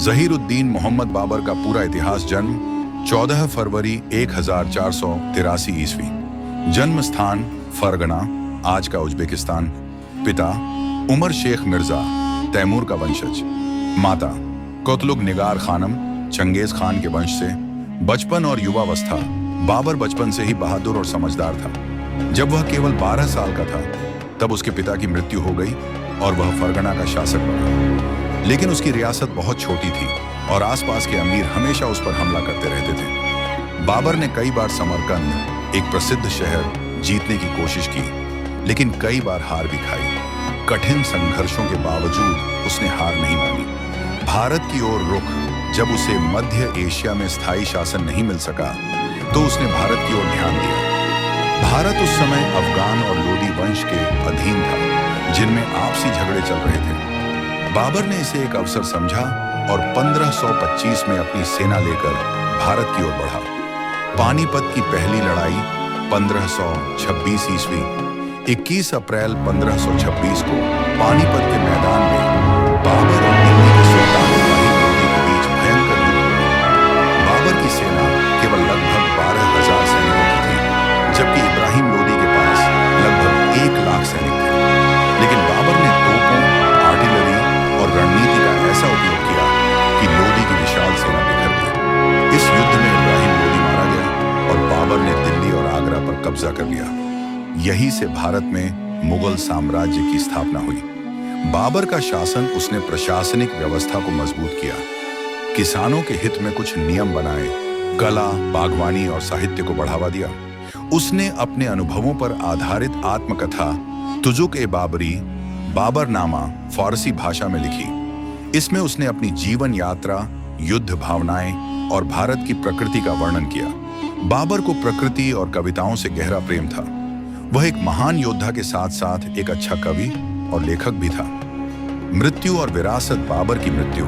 जहीरुद्दीन मोहम्मद बाबर का पूरा इतिहास। जन्म 14 फरवरी 1483 ईस्वी। जन्म स्थान फरगना, आज का उज्बेकिस्तान। पिता उमर शेख मिर्जा, तैमूर का वंशज। माता कुतलुग निगार खानम, चंगेज खान के वंश से। बचपन और युवावस्था। बाबर बचपन से ही बहादुर और समझदार था। जब वह केवल 12 साल का था तब उसके पिता की मृत्यु हो गई और वह फरगना का शासक बना। लेकिन उसकी रियासत बहुत छोटी थी और आसपास के अमीर हमेशा उस पर हमला करते रहते थे। बाबर ने कई बार समरकंद, एक प्रसिद्ध शहर, जीतने की कोशिश की, लेकिन कई बार हार भी खाई। कठिन संघर्षों के बावजूद उसने हार नहीं मानी। भारत की ओर रुख। जब उसे मध्य एशिया में स्थायी शासन नहीं मिल सका तो उसने भारत की ओर ध्यान दिया। भारत उस समय अफगान और लोदी वंश के अधीन था, जिनमें आपसी झगड़े चल रहे थे। बाबर ने इसे एक अवसर समझा और 1525 में अपनी सेना लेकर भारत की ओर बढ़ा। पानीपत की पहली लड़ाई 1526 ईस्वी। 21 अप्रैल 1526 को पानीपत के मैदान में बाबर और दिल्ली के सुल्तान इब्राहिम लोदी के बीच भयंकर युद्ध हुआ। बाबर की सेना केवल लगभग 12,000 सैनिकों की थी, जबकि इब्राहिम लोदी के पास लगभग 1 लाख सैनिक थे। लेकिन बाबर ने तोपों, आर्टिलरी और रणनीति का ऐसा उपयोग किया कि लोदी की विशाल सेना बिखर गई। इस युद्ध में इब्राहिम लोदी मारा गया और बाबर ने दिल्ली और आगरा पर कब्जा कर लिया। यही से भारत में मुगल साम्राज्य की स्थापना हुई। बाबर का शासन, उसने प्रशासनिक व्यवस्था को मजबूत किया, किसानों के हित में कुछ नियम बनाए, कला, बागवानी और साहित्य को बढ़ावा दिया। उसने अपने अनुभवों पर आधारित आत्मकथा तुजुक-ए-बाबरी, बाबरनामा, फारसी भाषा में लिखी। इसमें उसने अपनी जीवन यात्रा, युद्ध भावनाएं और भारत की प्रकृति का वर्णन किया। बाबर को प्रकृति और कविताओं से गहरा प्रेम था। वह एक महान योद्धा के साथ साथ एक अच्छा कवि और लेखक भी था। मृत्यु और विरासत। बाबर की मृत्यु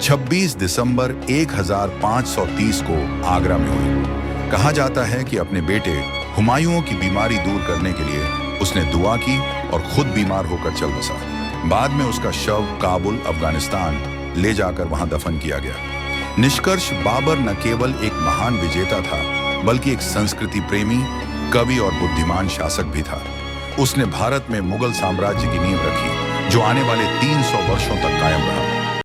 26 दिसंबर 1530 को आगरा में हुई। कहा जाता है कि अपने बेटे हुमायूं की बीमारी दूर करने के लिए उसने दुआ की और खुद बीमार होकर चल बसा। बाद में उसका शव काबुल, अफगानिस्तान ले जाकर वहां दफन किया गया। निष्कर्ष, बाबर न केवल एक महान विजेता था, बल्कि एक संस्कृति प्रेमी, कवि और बुद्धिमान शासक भी था। उसने भारत में मुगल साम्राज्य की नींव रखी, जो आने वाले 300 वर्षों तक कायम रहा।